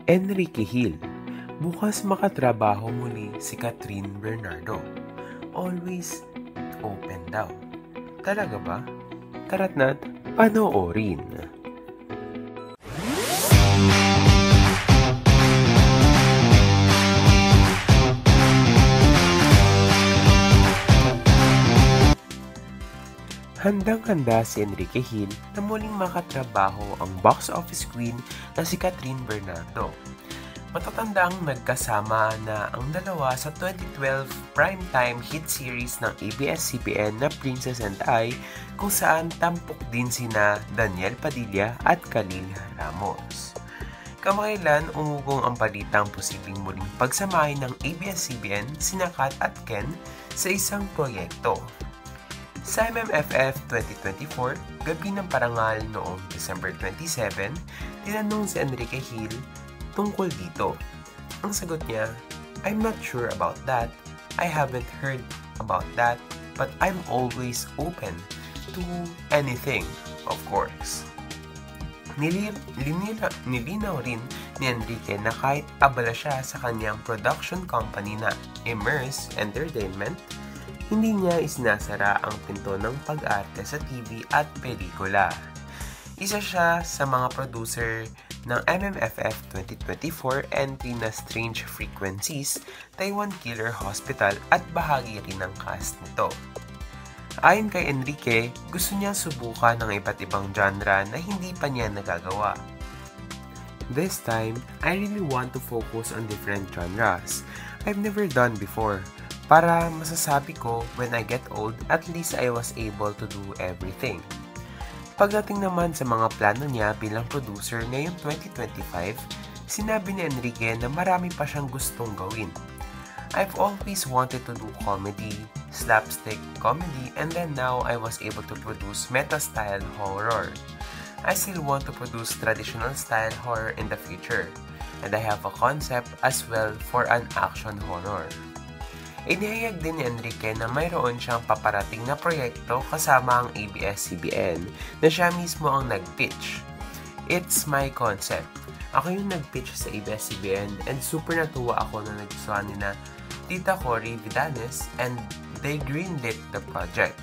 Enrique Hill. Bukas makatrabaho muli si Catherine Bernardo. Always open daw. Talaga ba? Tara't na't panoorin. Handang-handa si Enrique Hill na muling makatrabaho ang box office queen na si Catherine Bernardo. Matatandang nagkasama na ang dalawa sa 2012 primetime hit series ng ABS-CBN na Princess and I, kung saan tampok din sina Daniel Padilla at Khalil Ramos. Kamakailan umugong ang balitang posibleng muling pagsamahin ng ABS-CBN sina Kat at Ken sa isang proyekto. Sa MMFF 2024, gabi ng parangal noong December 27, tinanong si Enrique Hill tungkol dito. Ang sagot niya, "I'm not sure about that. I haven't heard about that, but I'm always open to anything, of course." Nilinaw rin ni Enrique na kahit abala siya sa kanyang production company na Immerse Entertainment, hindi niya isinasara ang pinto ng pag-arte sa TV at pelikula. Isa siya sa mga producer ng MMFF 2024 entry na Strange Frequencies, Taiwan Killer Hospital at bahagi rin ng cast nito. Ayon kay Enrique, gusto niya subukan ng iba't ibang genre na hindi pa niya nagagawa. "This time, I really want to focus on different genres I've never done before. Para masasabi ko, when I get old, at least I was able to do everything." Pagdating naman sa mga plano niya bilang producer ngayong 2025, sinabi ni Enrique na marami pa siyang gustong gawin. "I've always wanted to do comedy, slapstick comedy, and then now I was able to produce meta-style horror. I still want to produce traditional style horror in the future, and I have a concept as well for an action horror." Inihayag din ni Enrique na mayroon siyang paparating na proyekto kasama ang ABS-CBN na siya mismo ang nag-pitch. "It's my concept. Ako yung nag-pitch sa ABS-CBN and super natuwa ako na nagustuhan ni na Tita Cory Vidanes and they greenlit the project.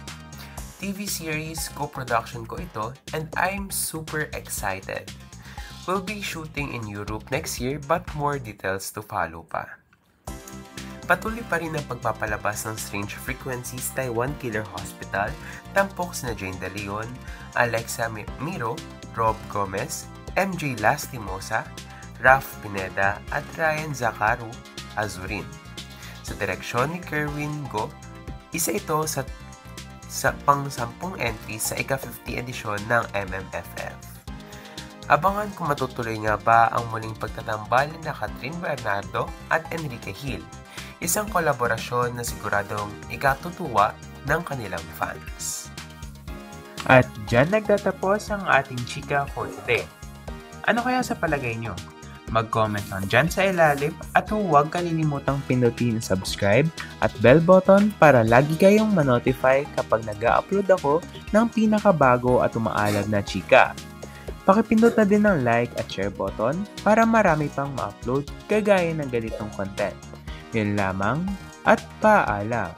TV series co-production ko ito and I'm super excited. We'll be shooting in Europe next year but more details to follow pa." Patuloy pa rin ang pagpapalabas ng Strange Frequencies Taiwan Killer Hospital, tampok sina Jane De Leon, Alexa Miro, Rob Gomez, MJ Lastimosa, Ralph Pineda at Ryan Zacaru Azurin. Sa direksyon ni Kerwin Go, isa ito sa pang-10 entries sa ika-50 edisyon ng MMFF. Abangan kung matutuloy nga ba ang muling pagtatambal na Catherine Bernardo at Enrique Hill, isang kolaborasyon na siguradong ikatutuwa ng kanilang fans. At dyan nagtatapos ang ating chika for today. Ano kaya sa palagay nyo? Mag-comment lang dyan sa ilalim at huwag kalilimutang pindutin subscribe at bell button para lagi kayong manotify kapag nag-upload ako ng pinakabago at umaalab na chika. Pakipindot na din ng like at share button para marami pang ma-upload kagaya ng ganitong content. Yun lamang at paalam!